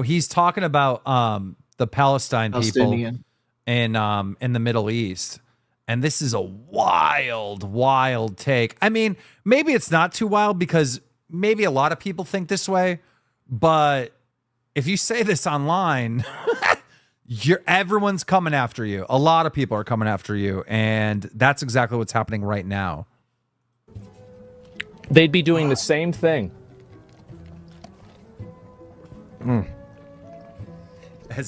He's talking about the Palestine people in the Middle East. And this is a wild, wild take. I mean, maybe it's not too wild because maybe a lot of people think this way, but if you say this online, everyone's coming after you. A lot of people are coming after you, and that's exactly what's happening right now. They'd be doing the same thing. And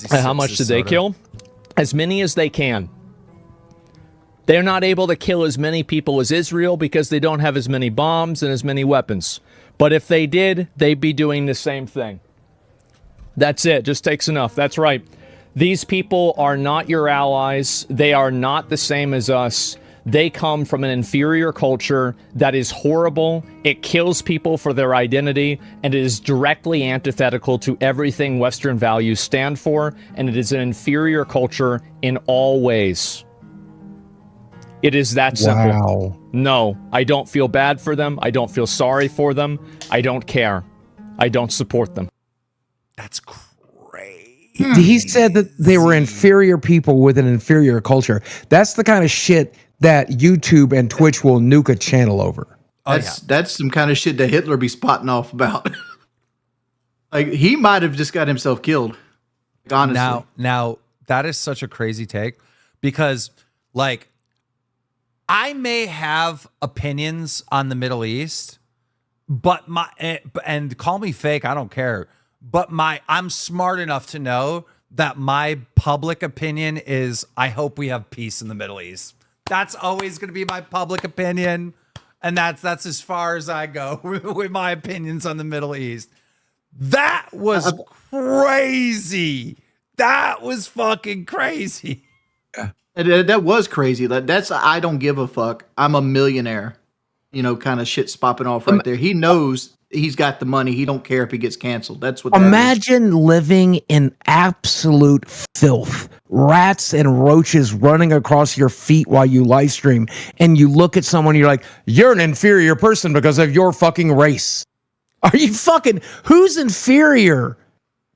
how much did they kill? As many as they can. They're not able to kill as many people as Israel because they don't have as many bombs and as many weapons. But if they did, they'd be doing the same thing. That's it. Just takes enough. That's right. These people are not your allies. They are not the same as us. They come from an inferior culture that is horrible. It kills people for their identity, and it is directly antithetical to everything Western values stand for, and it is an inferior culture in all ways. It is that simple. Wow. No, I don't feel bad for them. I don't feel sorry for them. I don't care. I don't support them. That's crazy. He said that they were inferior people with an inferior culture. That's the kind of shit that YouTube and Twitch will nuke a channel over. That's some kind of shit that Hitler be spotting off about. Like, he might have just got himself killed. Honestly. Now that is such a crazy take because, like, I may have opinions on the Middle East, but and call me fake, I don't care. But I'm smart enough to know that my public opinion is I hope we have peace in the Middle East. That's always going to be my public opinion, and that's as far as I go with my opinions on the Middle East. That was crazy. That was fucking crazy. That was crazy. That's I don't give a fuck. I'm a millionaire. You know, kind of shit's popping off right there. He knows he's got the money. He don't care if he gets canceled. That's what. Imagine living in absolute filth, rats and roaches running across your feet while you live stream, and you look at someone, you're like, you're an inferior person because of your fucking race. Are you fucking? Who's inferior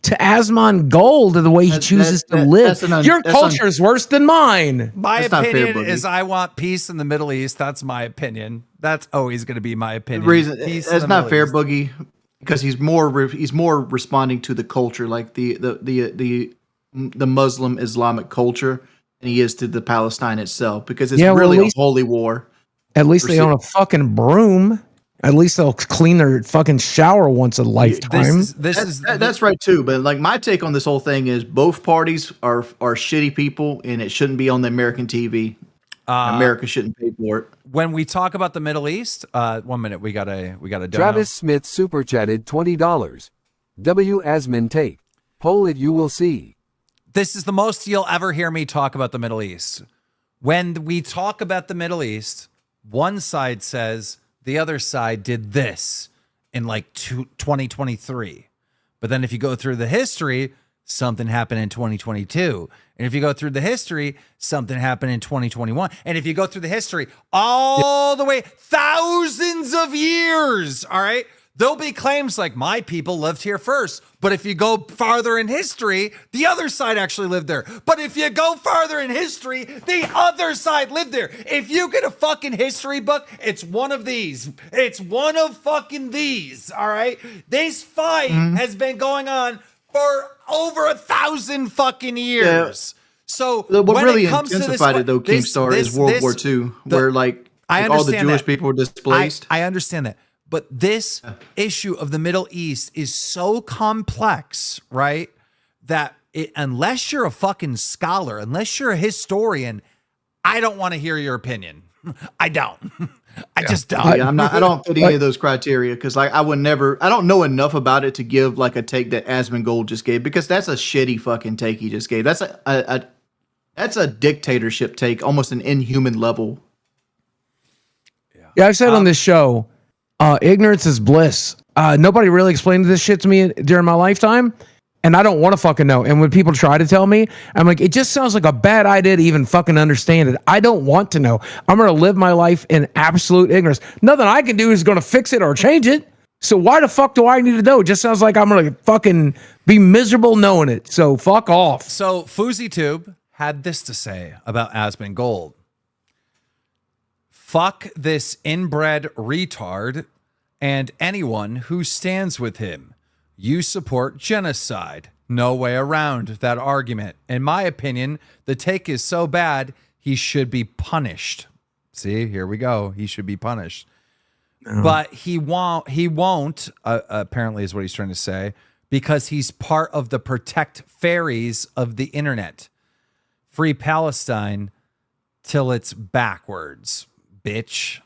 to Asmongold and the way he chooses to live? Your culture is worse than mine. My opinion is I want peace in the Middle East. That's my opinion. That's always going to be my opinion. That's not fair, Boogie, because he's more responding to the culture, like the Muslim Islamic culture, than he is to the Palestine itself, because it's really a holy war. At least they own a fucking broom. At least they'll clean their fucking shower once a lifetime. That's right too. But like, my take on this whole thing is both parties are shitty people, and it shouldn't be on the American TV. America shouldn't pay for it. When we talk about the Middle East, 1 minute, we got a dono. Travis Smith super chatted $20. W. Asmon take. Poll it, you will see. This is the most you'll ever hear me talk about the Middle East. When we talk about the Middle East, one side says the other side did this in like 2023. But then if you go through the history, something happened in 2022. And if you go through the history, something happened in 2021. And if you go through the history all the way thousands of years, all right, there'll be claims like my people lived here first. But if you go farther in history, the other side actually lived there. But if you go farther in history, the other side lived there. If you get a fucking history book, it's one of these. It's one of fucking these, all right? This fight has been going on for over 1,000 fucking years. Yeah. So what really intensified it, though, KEEMSTAR, is World War II, where like all the Jewish people were displaced. I understand that. But this issue of the Middle East is so complex, right? That unless you're a fucking scholar, unless you're a historian, I don't want to hear your opinion. I don't. I just don't. I don't fit any of those criteria because like I don't know enough about it to give like a take that Asmongold just gave, because that's a shitty fucking take he just gave. That's a dictatorship take, almost an inhuman level. Yeah, I've said on this show, ignorance is bliss. Nobody really explained this shit to me during my lifetime, and I don't want to fucking know. And when people try to tell me, I'm like, it just sounds like a bad idea to even fucking understand it. I don't want to know. I'm going to live my life in absolute ignorance. Nothing I can do is going to fix it or change it. So why the fuck do I need to know? It just sounds like I'm gonna fucking be miserable knowing it. So fuck off. So FouseyTube had this to say about Asmongold. Fuck this inbred retard and anyone who stands with him. You support genocide. No way around that argument. In my opinion, the take is so bad, he should be punished. See, here we go. He should be punished. But he won't, apparently is what he's trying to say, because he's part of the protect fairies of the internet. Free Palestine till it's backwards, bitch.